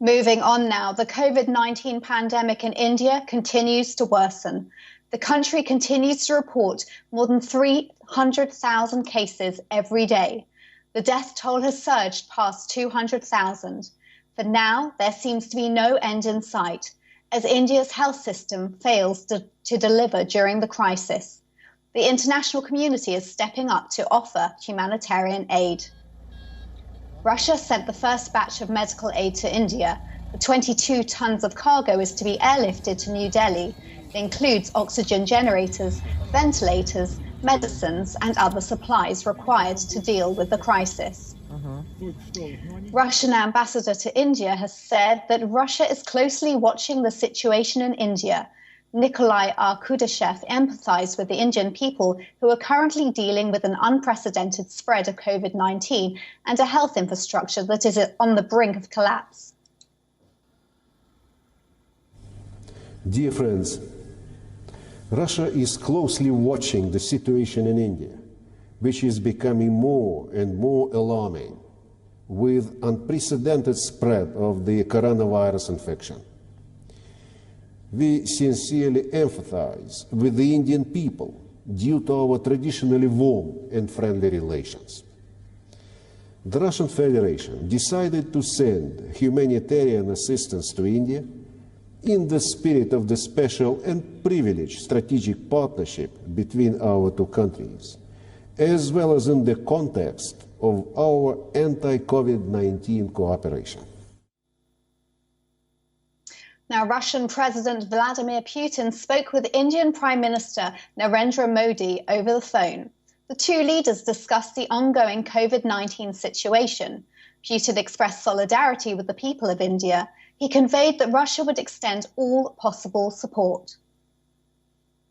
Moving on now, the COVID-19 pandemic in India continues to worsen. The country continues to report more than 300,000 cases every day. The death toll has surged past 200,000. For now, there seems to be no end in sight, as India's health system fails to deliver during the crisis. The international community is stepping up to offer humanitarian aid. Russia sent the first batch of medical aid to India. The 22 tons of cargo is to be airlifted to New Delhi. It includes oxygen generators, ventilators, medicines, and other supplies required to deal with the crisis. Russian ambassador to India has said that Russia is closely watching the situation in India. Nikolai R. Kudashev empathized with the Indian people who are currently dealing with an unprecedented spread of COVID-19 and a health infrastructure that is on the brink of collapse. Dear friends, Russia is closely watching the situation in India, which is becoming more and more alarming with unprecedented spread of the coronavirus infection. We sincerely empathize with the Indian people due to our traditionally warm and friendly relations. The Russian Federation decided to send humanitarian assistance to India in the spirit of the special and privileged strategic partnership between our two countries, as well as in the context of our anti-COVID-19 cooperation. Now, Russian President Vladimir Putin spoke with Indian Prime Minister Narendra Modi over the phone. The two leaders discussed the ongoing COVID-19 situation. Putin expressed solidarity with the people of India. He conveyed that Russia would extend all possible support.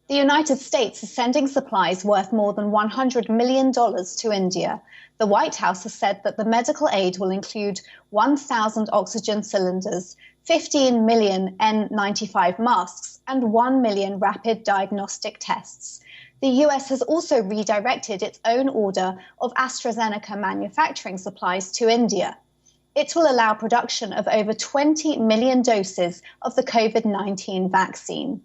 The United States is sending supplies worth more than $100 million to India. The White House has said that the medical aid will include 1,000 oxygen cylinders, 15 million N95 masks, and 1 million rapid diagnostic tests. The US has also redirected its own order of AstraZeneca manufacturing supplies to India. It will allow production of over 20 million doses of the COVID-19 vaccine.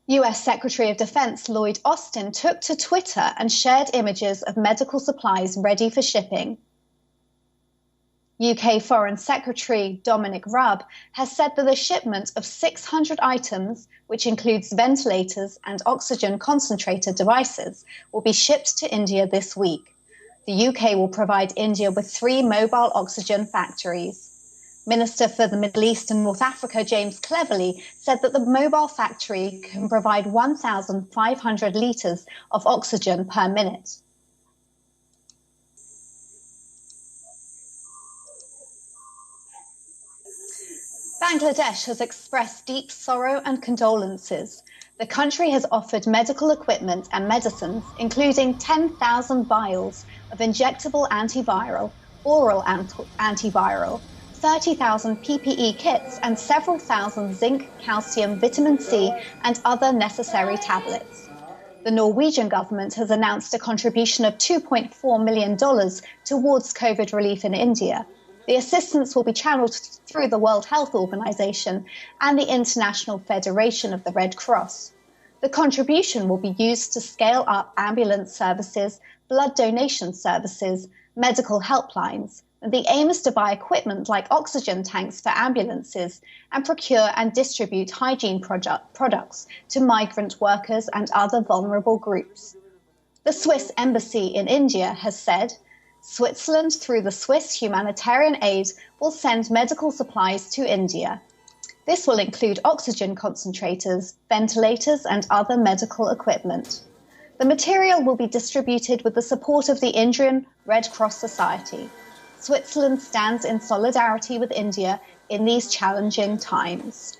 US Secretary of Defense Lloyd Austin took to Twitter and shared images of medical supplies ready for shipping. UK Foreign Secretary Dominic Raab has said that a shipment of 600 items, which includes ventilators and oxygen concentrator devices, will be shipped to India this week. The UK will provide India with 3 mobile oxygen factories. Minister for the Middle East and North Africa, James Cleverly, said that the mobile factory can provide 1,500 litres of oxygen per minute. Bangladesh has expressed deep sorrow and condolences. The country has offered medical equipment and medicines, including 10,000 vials of injectable antiviral, oral antiviral, 30,000 PPE kits, and several thousand zinc, calcium, vitamin C, and other necessary tablets. The Norwegian government has announced a contribution of $2.4 million towards COVID relief in India. The assistance will be channeled through the World Health Organization and the International Federation of the Red Cross. The contribution will be used to scale up ambulance services, blood donation services, medical helplines. The aim is to buy equipment like oxygen tanks for ambulances and procure and distribute hygiene products to migrant workers and other vulnerable groups. The Swiss Embassy in India has said, Switzerland, through the Swiss humanitarian aid, will send medical supplies to India. This will include oxygen concentrators, ventilators, and other medical equipment. The material will be distributed with the support of the Indian Red Cross Society. Switzerland stands in solidarity with India in these challenging times.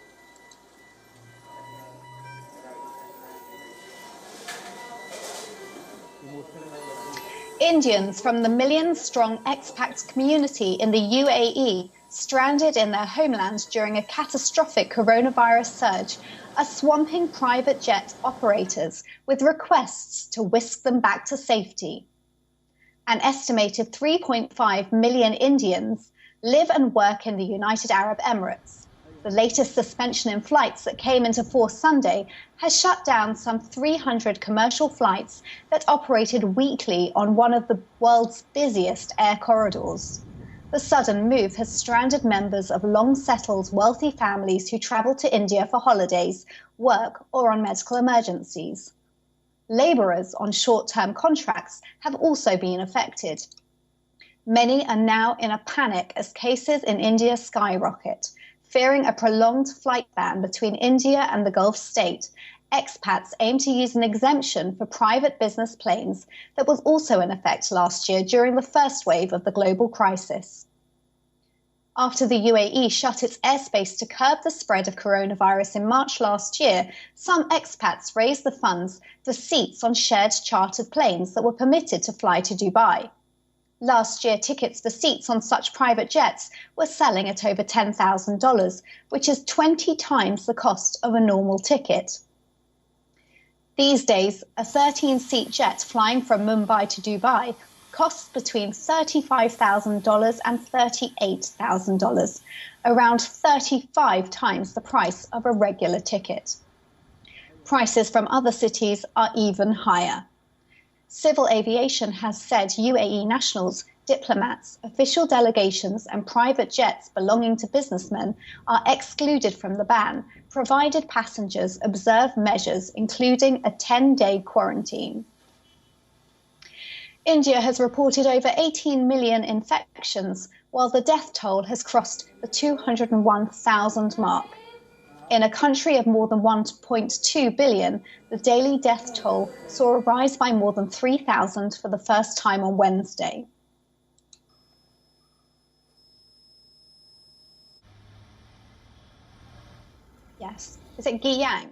Indians from the million-strong expat community in the UAE, stranded in their homeland during a catastrophic coronavirus surge, are swamping private jet operators with requests to whisk them back to safety. An estimated 3.5 million Indians, live and work in the United Arab Emirates. The latest suspension in flights that came into force Sunday has shut down some 300 commercial flights that operated weekly on one of the world's busiest air corridors. The sudden move has stranded members of long-settled wealthy families who travel to India for holidays, work, or on medical emergencies. Labourers on short-term contracts have also been affected. Many are now in a panic as cases in India skyrocket. Fearing a prolonged flight ban between India and the Gulf state, expats aim to use an exemption for private business planes that was also in effect last year during the first wave of the global crisis. After the UAE shut its airspace to curb the spread of coronavirus in March last year, some expats raised the funds for seats on shared chartered planes that were permitted to fly to Dubai. Last year, tickets for seats on such private jets were selling at over $10,000, which is 20 times the cost of a normal ticket. These days, a 13-seat jet flying from Mumbai to Dubai costs between $35,000 and $38,000, around 35 times the price of a regular ticket. Prices from other cities are even higher. Civil aviation has said UAE nationals, diplomats, official delegations and private jets belonging to businessmen are excluded from the ban, provided passengers observe measures including a 10-day quarantine. India has reported over 18 million infections, while the death toll has crossed the 201,000 mark. In a country of more than 1.2 billion, the daily death toll saw a rise by more than 3,000 for the first time on Wednesday. Yes. Is it Guiyang?